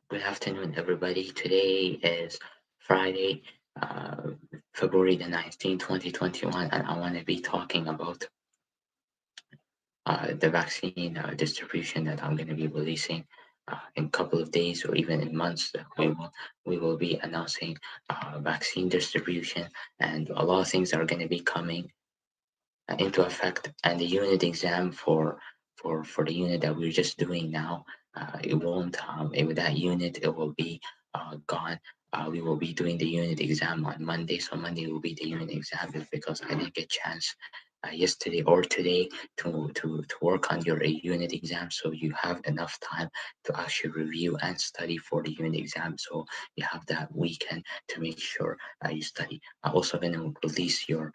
Good afternoon, everybody. Today is Friday, uh, February the 19th, 2021, and I want to be talking about the vaccine distribution that I'm going to be releasing in a couple of days or even in months. That we will be announcing vaccine distribution, and a lot of things are going to be coming into effect. And the unit exam for the unit that we're just doing now, it won't with that unit it will be gone. We will be doing the unit exam on Monday, so Monday will be the unit exam. Is because I didn't get chance yesterday or today to work on your unit exam, so you have enough time to actually review and study for the unit exam, so you have that weekend to make sure you study. I'm also going to release your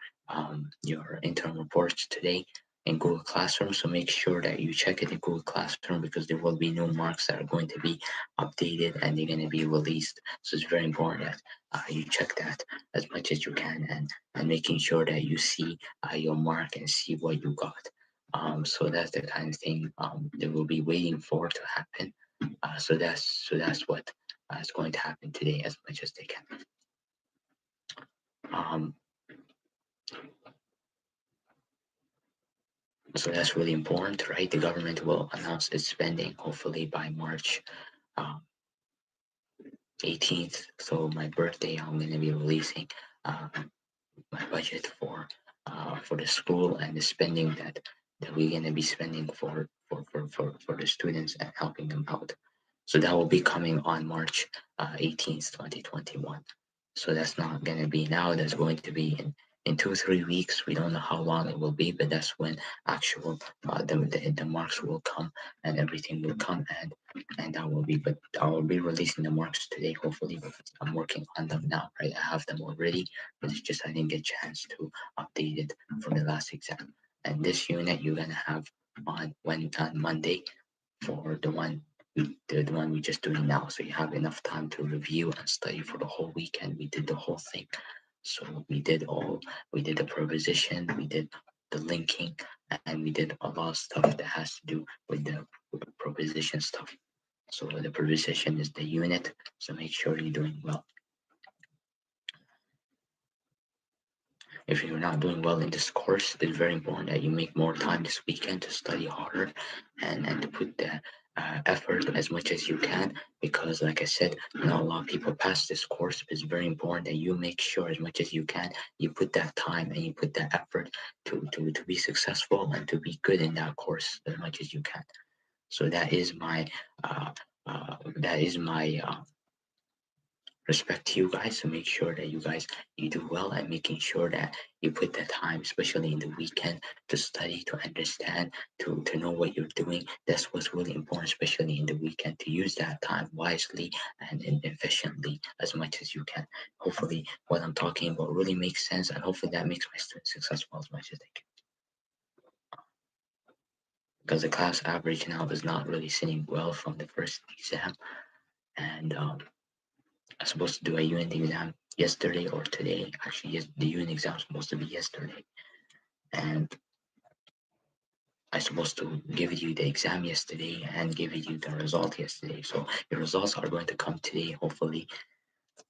interim reports today in Google Classroom. So make sure that you check it in Google Classroom because there will be new marks that are going to be updated and they're going to be released. So it's very important that you check that as much as you can, and making sure that you see your mark and see what you got. So that's the kind of thing they will be waiting for to happen. So that's what is going to happen today as much as they can. Um, So that's really important, right? The government will announce its spending hopefully by March um, 18th. So my birthday, I'm going to be releasing uh, my budget for the school and the spending that we're going to be spending for the students and helping them out. So that will be coming on March 18th, 2021. So that's not going to be now. That's going to be in 2 3 weeks. We don't know how long it will be, but that's when actual the marks will come and everything will come, and that will be. But I will be releasing the marks today, hopefully, because I'm working on them now. Right, I have them already, but it's just I didn't get a chance to update it from the last exam. And this unit you're gonna have on Monday for the one we're just doing now. So you have enough time to review and study for the whole weekend. We did the whole thing. So we did the proposition, we did the linking, and we did a lot of stuff that has to do with the proposition stuff. So the proposition is the unit. So make sure you're doing well. If you're not doing well in this course, it's very important that you make more time this weekend to study harder and to put the effort as much as you can, because like I said, not a lot of people pass this course. But it's very important that you make sure as much as you can you put that time and you put that effort to be successful and to be good in that course as much as you can. So uh, that is my respect to you guys, to make sure that you guys you do well and making sure that you put the time, especially in the weekend, to study, to understand, to know what you're doing. That's what's really important, especially in the weekend, to use that time wisely and efficiently as much as you can. Hopefully what I'm talking about really makes sense, and hopefully that makes my students successful as much as they can, because the class average now is not really sitting well from the first exam. And I'm supposed to do a unit exam yesterday or today. Actually, yes, the unit exam is supposed to be yesterday, and I'm supposed to give you the exam yesterday and give you the result yesterday. So the results are going to come today, hopefully,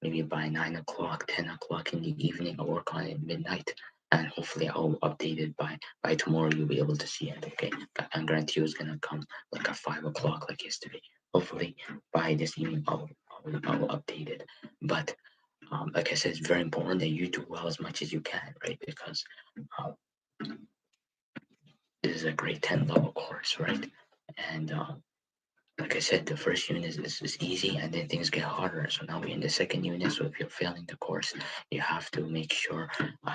maybe by 9 o'clock, 10 o'clock in the evening. I'll work on it midnight, and hopefully I'll update it by tomorrow. You'll be able to see it. Okay, I guarantee you it's gonna come like at 5 o'clock, like yesterday. Hopefully by this evening I'll update it. But like I said, it's very important that you do well as much as you can, right? Because uh, this is a grade 10 level course, right? And like I said, the first unit is easy, and then things get harder. So now we're in the second unit. So if you're failing the course, you have to make sure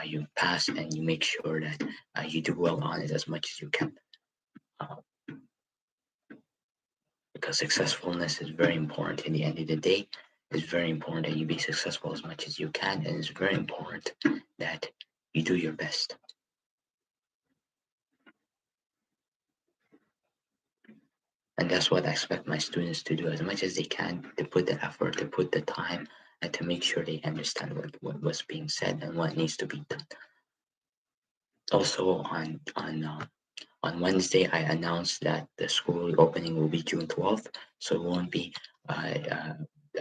you pass, and you make sure that you do well on it as much as you can. Uh, because successfulness is very important. In the end of the day, it's very important that you be successful as much as you can, and it's very important that you do your best. And that's what I expect my students to do as much as they can, to put the effort, to put the time, and to make sure they understand what was being said and what needs to be done. Also, on Wednesday, I announced that the school opening will be June 12th, so it won't be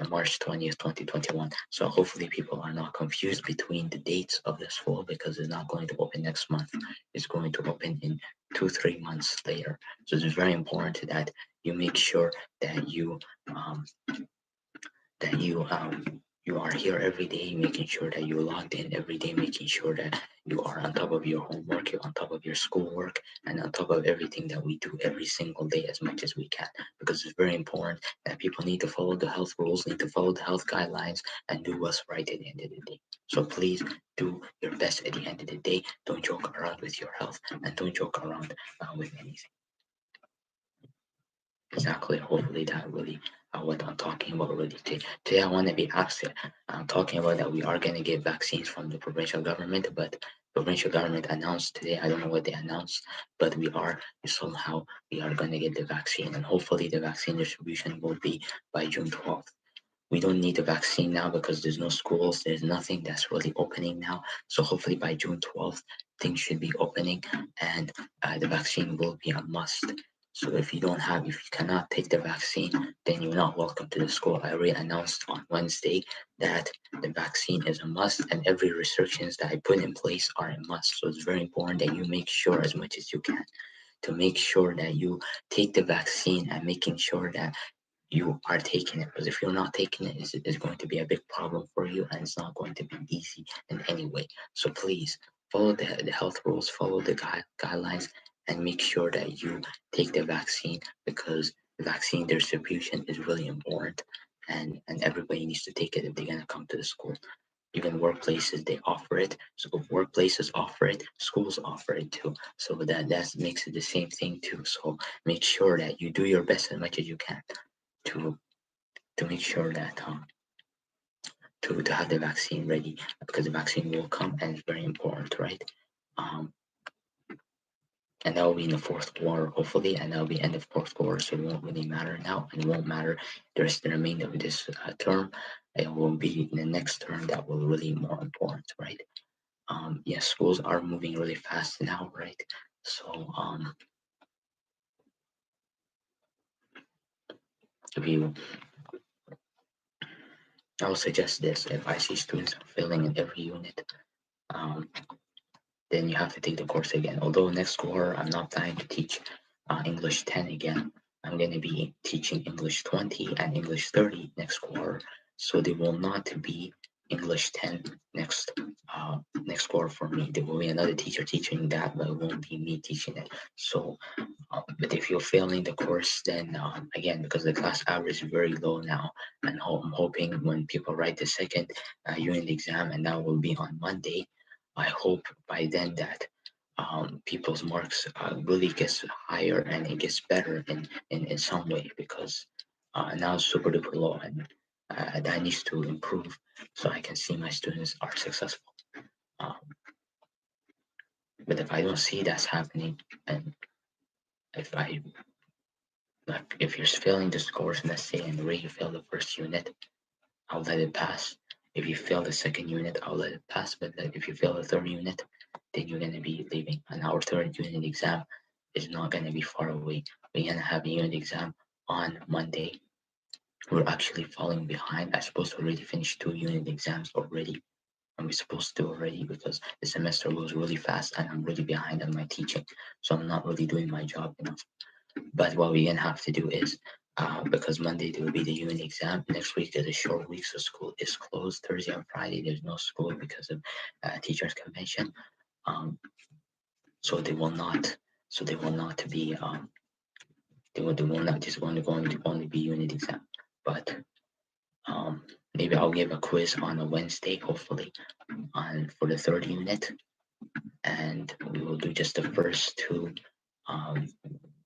March 20th, 2021. So hopefully people are not confused between the dates of this fall because it's not going to open next month. It's going to open in 2-3 months later. So it's very important that you make sure that um, you are here every day, making sure that you're logged in every day, making sure that you are on top of your homework, you're on top of your schoolwork, and on top of everything that we do every single day as much as we can. Because it's very important that people need to follow the health rules, need to follow the health guidelines, and do what's right at the end of the day. So please do your best at the end of the day. Don't joke around with your health, and don't joke around with anything. Exactly. Hopefully that really what I'm talking about really today. I want to be absent. I'm talking about that we are going to get vaccines from the provincial government, but provincial government announced today. I don't know what they announced, but we are going to get the vaccine, and hopefully the vaccine distribution will be by June 12th. We don't need a vaccine now because there's no schools, there's nothing that's really opening now. So hopefully by June 12th, things should be opening, and the vaccine will be a must. So if you cannot take the vaccine, then you're not welcome to the school. I already announced on Wednesday that the vaccine is a must, and every restrictions that I put in place are a must. So it's very important that you make sure as much as you can to make sure that you take the vaccine and making sure that you are taking it, because if you're not taking it, it's going to be a big problem for you, and it's not going to be easy in any way. So please follow the health rules, follow the guidelines, and make sure that you take the vaccine, because the vaccine distribution is really important, and everybody needs to take it if they're going to come to the school. Even workplaces, they offer it. So if workplaces offer it, schools offer it too. So that makes it the same thing too. So make sure that you do your best as much as you can to make sure that to have the vaccine ready, because the vaccine will come and it's very important, right? Um, and that will be in the fourth quarter, hopefully, and that will be end of fourth quarter, so it won't really matter now, and it won't matter the rest of the remainder of this term. It will be in the next term that will really more important, right? Yes, schools are moving really fast now, right? So if you, I would suggest this: if I see students failing in every unit, um, then you have to take the course again. Although next quarter I'm not planning to teach English 10 again. I'm going to be teaching English 20 and English 30 next quarter. So there will not be English 10 next quarter for me. There will be another teacher teaching that, but it won't be me teaching it. So, but if you're failing the course, then again, because the class average is very low now, and I'm hoping when people write the second unit exam, and that will be on Monday, I hope by then that people's marks really gets higher and it gets better in some way, because now it's super duper low, and that needs to improve so I can see my students are successful. Um, but if I don't see that's happening, and if I like if you're failing this course, let's say, and the way you fail the first unit, I'll let it pass. If you fail the second unit, I'll let it pass. But if you fail the third unit, then you're going to be leaving. And our third unit exam is not going to be far away. We're going to have a unit exam on Monday. We're actually falling behind. I'm supposed to already finish 2 unit exams already. And we're supposed to already, because the semester goes really fast and I'm really behind on my teaching. So I'm not really doing my job enough. But what we're gonna have to do is, because Monday there will be the unit exam. Next week is a short week, so school is closed. Thursday and Friday there's no school because of teachers convention. Um, so they will not. So they will not be. They will not just going to only be unit exam. But maybe I'll give a quiz on a Wednesday, hopefully, on for the third unit, and we will do just the first two um,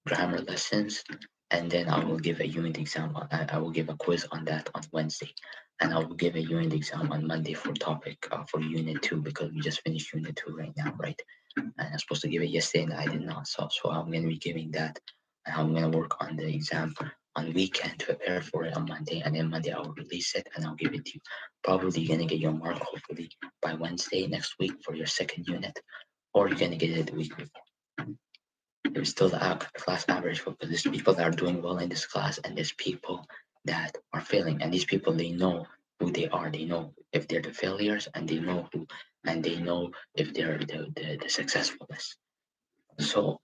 grammar lessons, and then I will give a unit exam. I will give a quiz on that on Wednesday, and I will give a unit exam on Monday for topic for unit 2, because we just finished unit 2 right now, right? And I'm supposed to give it yesterday and I did not, so I'm going to be giving that, and I'm going to work on the exam on weekend to prepare for it on Monday, and then Monday I will release it and I'll give it to you. Probably you're going to get your mark hopefully by Wednesday next week for your second unit, or you're going to get it the week before. There's still the class average, because there's people that are doing well in this class, and there's people that are failing, and these people, they know who they are. They know if they're the failures, and they know who, and they know if they're the successfulness. So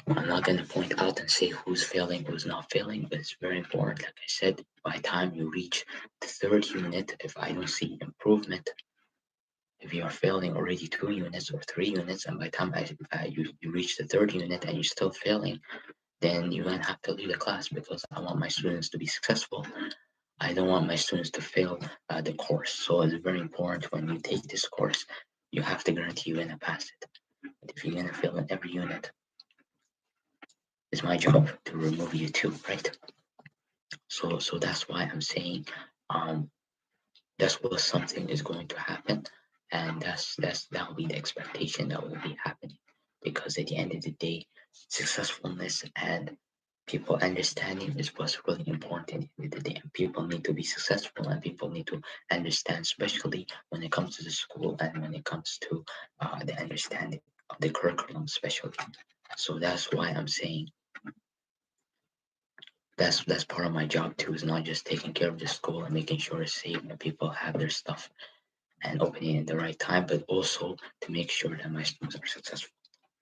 I'm not going to point out and say who's failing, who's not failing, but it's very important. Like I said, by the time you reach the third unit, if I don't see improvement, if you are failing already 2 units or 3 units, and by the time you reach the third unit and you're still failing, then you're going to have to leave the class, because I want my students to be successful. I don't want my students to fail the course. So it's very important when you take this course, you have to guarantee you're going to pass it. But if you're going to fail in every unit, it's my job to remove you too, right? So that's why I'm saying that's what something is going to happen, and that will be the expectation that will be happening, because at the end of the day, successfulness and people understanding is what's really important at the end of the day. And people need to be successful, and people need to understand, especially when it comes to the school and when it comes to the understanding of the curriculum, especially. So that's why I'm saying that's part of my job too. Is not just taking care of the school and making sure it's safe and people have their stuff and opening at the right time, but also to make sure that my students are successful.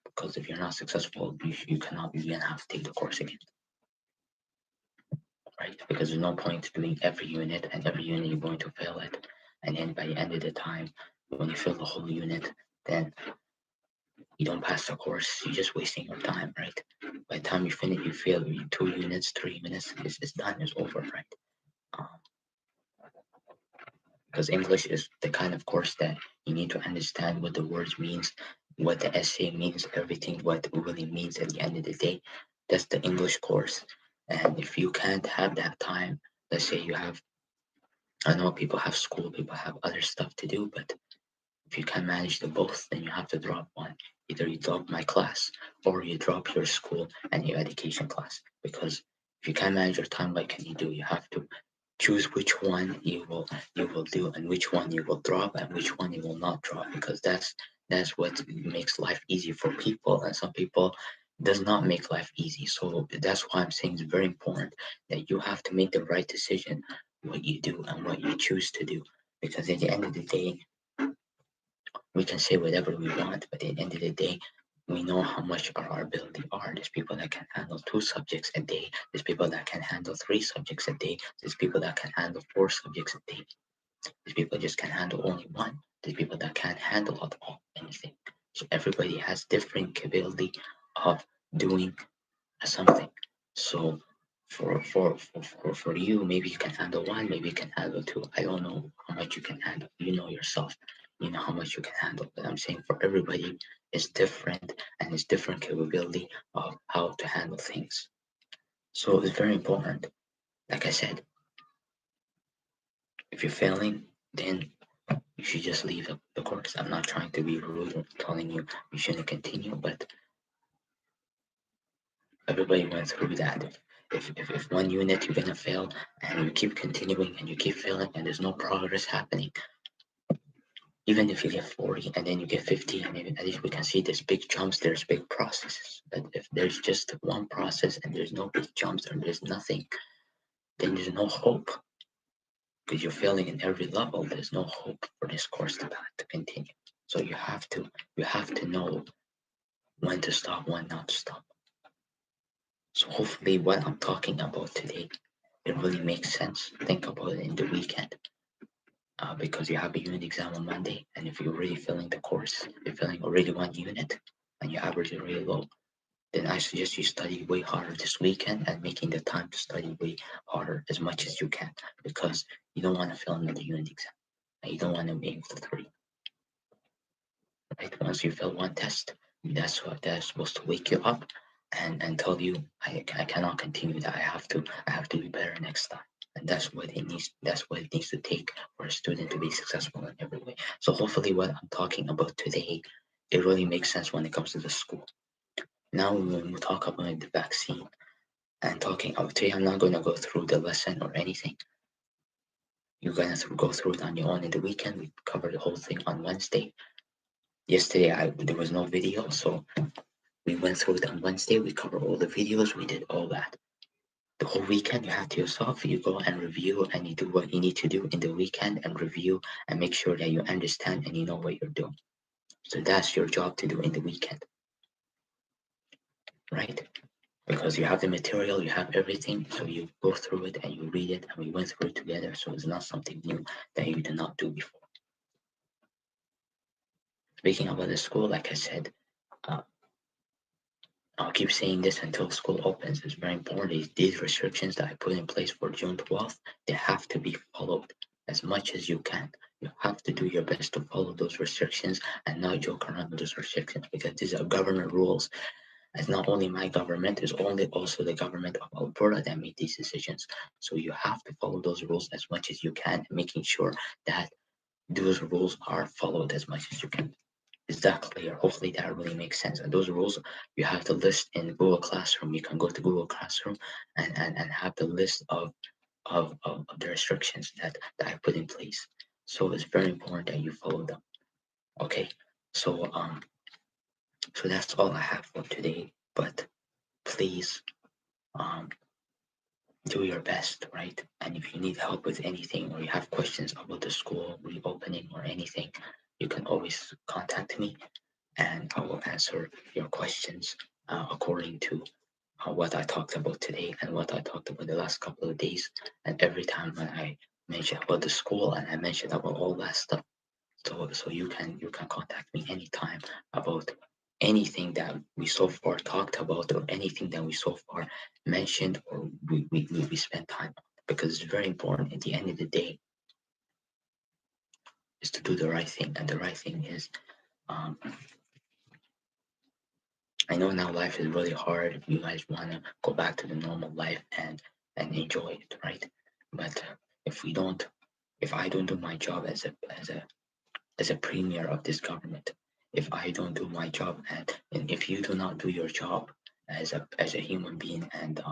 Because if you're not successful, you cannot, you're gonna have to take the course again, right? Because there's no point doing every unit, and every unit you're going to fail it, and then by the end of the time, when you fail the whole unit, then you don't pass the course. You're just wasting your time, right? By the time you finish, you fail 2 units, 3 minutes, it's done, it's over, right? Um, because English is the kind of course that you need to understand what the words means, what the essay means, everything, what it really means at the end of the day. That's the English course. And if you can't have that time, let's say you have, I know people have school, people have other stuff to do, but if you can't manage the both, then you have to drop one. Either you drop my class or you drop your school and your education class. Because if you can't manage your time, what can you do? You have to choose which one you will do, and which one you will drop, and which one you will not drop, because that's what makes life easy for people, and some people does not make life easy. So that's why I'm saying it's very important that you have to make the right decision what you do and what you choose to do, because at the end of the day, we can say whatever we want, but at the end of the day, we know how much our ability are. There's people that can handle 2 subjects a day. There's people that can handle 3 subjects a day. There's people that can handle 4 subjects a day. There's people that just can handle only one. There's people that can't handle at all anything. So everybody has different capability of doing something. So for you, maybe you can handle one, maybe you can handle two. I don't know how much you can handle. You know yourself. You know how much you can handle. But I'm saying for everybody, it's different, and it's different capability of how to handle things. So it's very important. Like I said, if you're failing, then you should just leave the course. I'm not trying to be rude or telling you you shouldn't continue, but everybody went through that. If 1 unit you're gonna fail, and you keep continuing and you keep failing, and there's no progress happening, even if you get 40 and then you get 50, and at least we can see there's big jumps, there's big processes. But if there's just one process and there's no big jumps and there's nothing, then there's no hope, because you're failing in every level. There's no hope for this course to continue. So you have to know when to stop, when not to stop. So hopefully what I'm talking about today, it really makes sense. Think about it in the weekend, because you have a unit exam on Monday, and if you're really feeling the course, you're feeling already 1 unit, and your average is really low, then I suggest you study way harder this weekend, and making the time to study way harder as much as you can, because you don't want to fail another unit exam, and you don't want to aim for 3. Right? Once you fail one test, that's supposed to wake you up and tell you, I cannot continue that. I have to be better next time. And that's what it needs to take for a student to be successful in every way. So hopefully what I'm talking about today, it really makes sense when it comes to the school. Now when we talk about the vaccine and talking about today, I'm not going to go through the lesson or anything. You're going to go through it on your own in the weekend. We covered the whole thing on Wednesday. Yesterday there was no video, so we went through it on Wednesday. We covered all the videos. We did all that. The whole weekend you have to yourself. You go and review and you do what you need to do in the weekend and review and make sure that you understand and you know what you're doing. So that's your job to do in the weekend, right? Because you have the material, you have everything, so you go through it and you read it, and we went through it together. So it's not something new that you did not do before. Speaking about the school, like I said, uh, I'll keep saying this until school opens. It's very important. These restrictions that I put in place for June 12th, they have to be followed as much as you can. You have to do your best to follow those restrictions and not joke around with those restrictions, because these are government rules. It's not only my government, it's only also the government of Alberta that made these decisions. So you have to follow those rules as much as you can, making sure that those rules are followed as much as you can. Is that clear? Hopefully that really makes sense. And those rules you have to list in Google Classroom. You can go to Google Classroom and have the list of the restrictions that I put in place. So it's very important that you follow them. Okay. So so that's all I have for today. But please um do your best, right? And if you need help with anything or you have questions about the school reopening or anything, you can always contact me and I will answer your questions according to what I talked about today and what I talked about the last couple of days. And every time when I mention about the school and I mention about all that stuff, so you can contact me anytime about anything that we so far talked about or anything that we so far mentioned or we spent time on, because it's very important at the end of the day is to do the right thing. And the right thing is um, I know now life is really hard. If you guys want to go back to the normal life and enjoy it, right? But if we don't, if I don't do my job as a premier of this government, if I don't do my job and if you do not do your job as a human being and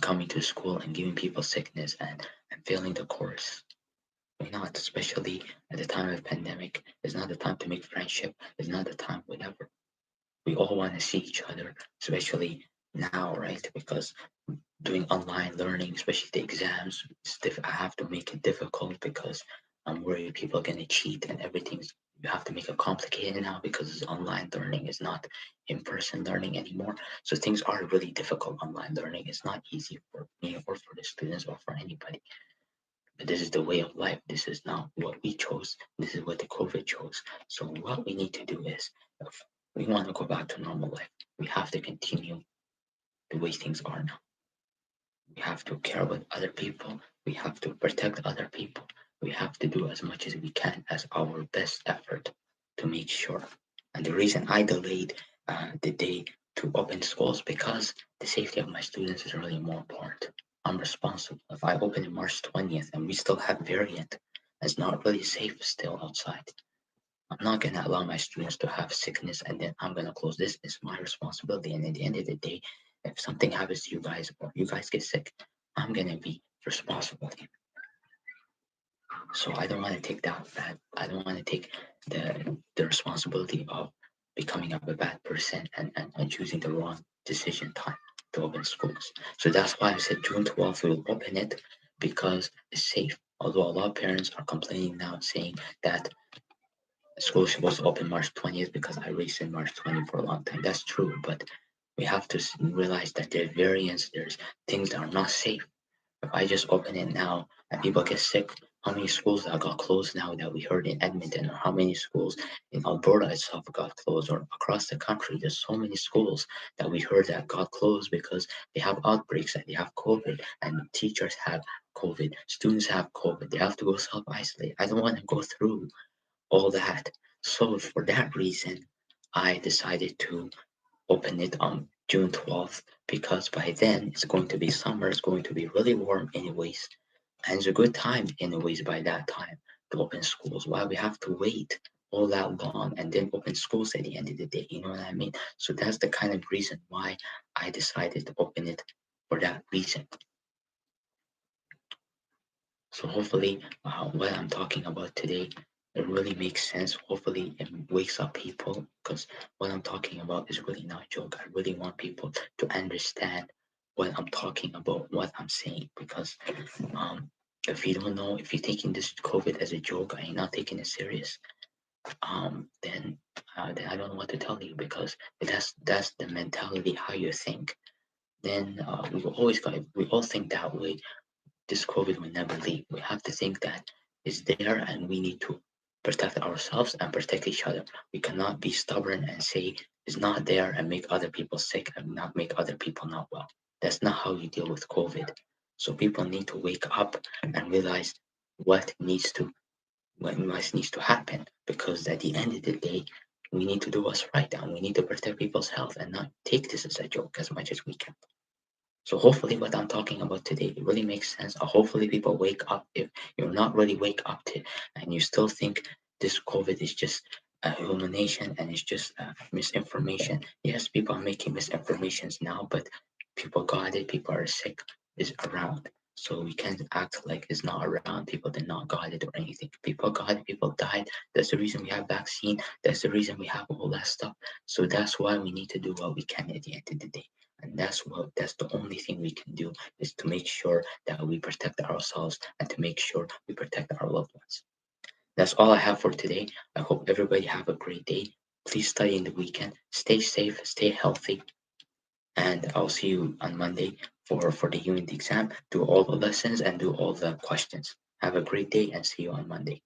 coming to school and giving people sickness and failing the course, why not? Especially at the time of pandemic, it's not the time to make friendship. It's not the time, whatever. We all want to see each other, especially now, right? Because doing online learning, especially the exams, I have to make it difficult because I'm worried people are going to cheat and everything's. You have to make it complicated now because it's online learning. Is not in-person learning anymore. So things are really difficult. Online learning is not easy for me or for the students or for anybody. But this is the way of life. This is not what we chose. This is what the COVID chose. So what we need to do is, if we want to go back to normal life, we have to continue the way things are now. We have to care about other people. We have to protect other people. We have to do as much as we can as our best effort to make sure. And the reason I delayed the day to open schools because the safety of my students is really more important. I'm responsible. If I open in March 20th and we still have variant, it's not really safe still outside. I'm not going to allow my students to have sickness and then I'm going to close this. It's my responsibility. And at the end of the day, if something happens to you guys or you guys get sick, I'm going to be responsible. So I don't want to take that bad. I don't want to take the responsibility of becoming a bad person and choosing the wrong decision time to open schools. So that's why I said June 12th we'll open it because it's safe. Although a lot of parents are complaining now saying that school is supposed to open March 20th because I raced in March 20th for a long time. That's true, but we have to realize that there's variants, there's things that are not safe. If I just open it now and people get sick, how many schools that got closed now that we heard in Edmonton, or how many schools in Alberta itself got closed, or across the country? There's so many schools that we heard that got closed because they have outbreaks and they have COVID, and teachers have COVID, students have COVID, they have to go self isolate. I don't want to go through all that. So for that reason, I decided to open it on June 12th because by then it's going to be summer, it's going to be really warm anyways. And it's a good time anyways by that time to open schools. Why we have to wait all that long and then open schools at the end of the day, you know what I mean? So that's the kind of reason why I decided to open it for that reason. So hopefully, what I'm talking about today, it really makes sense. Hopefully, it wakes up people because what I'm talking about is really not a joke. I really want people to understand when I'm talking about what I'm saying, because um, if you don't know, if you're taking this COVID as a joke and you're not taking it serious, then I don't know what to tell you, because that's the mentality how you think. Then we all think that way. This COVID will never leave. We have to think that it's there, and we need to protect ourselves and protect each other. We cannot be stubborn and say it's not there and make other people sick and not make other people not well. That's not how you deal with COVID. So people need to wake up and realize what needs to what needs to happen, because at the end of the day, we need to do what's right, and we need to protect people's health and not take this as a joke as much as we can. So hopefully what I'm talking about today really makes sense. Hopefully people wake up. If you're not really wake up to, and you still think this COVID is just a hallucination and it's just misinformation. Yes, people are making misinformations now, but people got it. People are sick. Is around. So we can't act like it's not around. People did not got it or anything. People got it. People died. That's the reason we have vaccine. That's the reason we have all that stuff. So that's why we need to do what we can at the end of the day. And that's the only thing we can do, is to make sure that we protect ourselves and to make sure we protect our loved ones. That's all I have for today. I hope everybody have a great day. Please study in the weekend. Stay safe, stay healthy, and I'll see you on Monday for the unit exam. Do all the lessons and do all the questions. Have a great day and see you on Monday.